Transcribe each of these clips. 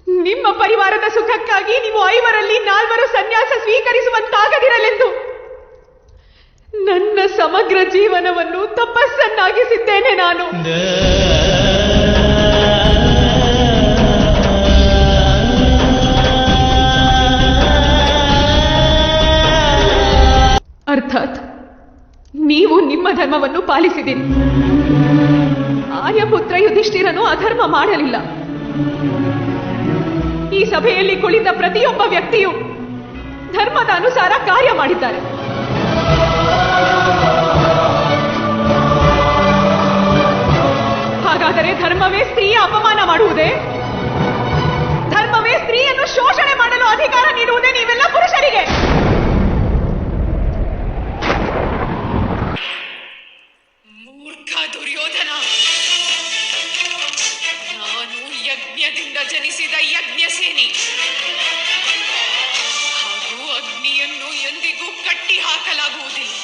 ನಿಮ್ಮ ಪರಿವಾರದ ಸುಖಕ್ಕಾಗಿ ನೀವು 5ರಲ್ಲಿ 4 ಸನ್ಯಾಸ ಸ್ವೀಕರಿಸುವಂತಾಗದಿರಲೆಂದು ನನ್ನ ಸಮಗ್ರ ಜೀವನವನ್ನು ತಪಸ್ಸನ್ನಾಗಿಸಿದ್ದೇನೆ ನಾನು. ಅರ್ಥಾತ್ ನೀವು ನಿಮ್ಮ ಧರ್ಮವನ್ನು ಪಾಲಿಸಿದಿರಿ. ಆರ್ಯಪುತ್ರ ಯುಧಿಷ್ಠಿರನು ಅಧರ್ಮ ಮಾಡಲಿಲ್ಲ. ಈ ಸಭೆಯಲ್ಲಿ ಕುಳಿತ ಪ್ರತಿಯೊಬ್ಬ ವ್ಯಕ್ತಿಯು ಧರ್ಮದ ಅನುಸಾರ ಕಾರ್ಯ ಮಾಡಿದ್ದಾರೆ. ಹಾಗಾದರೆ ಧರ್ಮವೇ ಸ್ತ್ರೀಯ ಅಪಮಾನ ಮಾಡುವುದೇ? ಧರ್ಮವೇ ಸ್ತ್ರೀಯನ್ನು ಶೋಷಣೆ ಮಾಡಲು ಅಧಿಕಾರ ನೀಡುವುದೇ ನೀವೆಲ್ಲ ಪುರುಷರಿಗೆ? ಮೂರ್ಖ ದುರ್ಯೋಧನ, ನಾನು ಯಜ್ಞದಿಂದ ಜನಿಸಿದ ಯಜ್ಞಸೇನಿ. ಹಾಗೂ ಅಗ್ನಿಯನ್ನು ಎಂದಿಗೂ ಕಟ್ಟಿ ಹಾಕಲಾಗುವುದಿಲ್ಲ.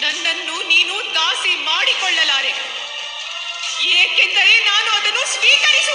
ನನ್ನನ್ನು ನೀನು ದಾಸಿ ಮಾಡಿಕೊಳ್ಳಲಾರೆ, ಏಕೆಂದರೆ ನಾನು ಅದನ್ನು ಸ್ವೀಕರಿಸ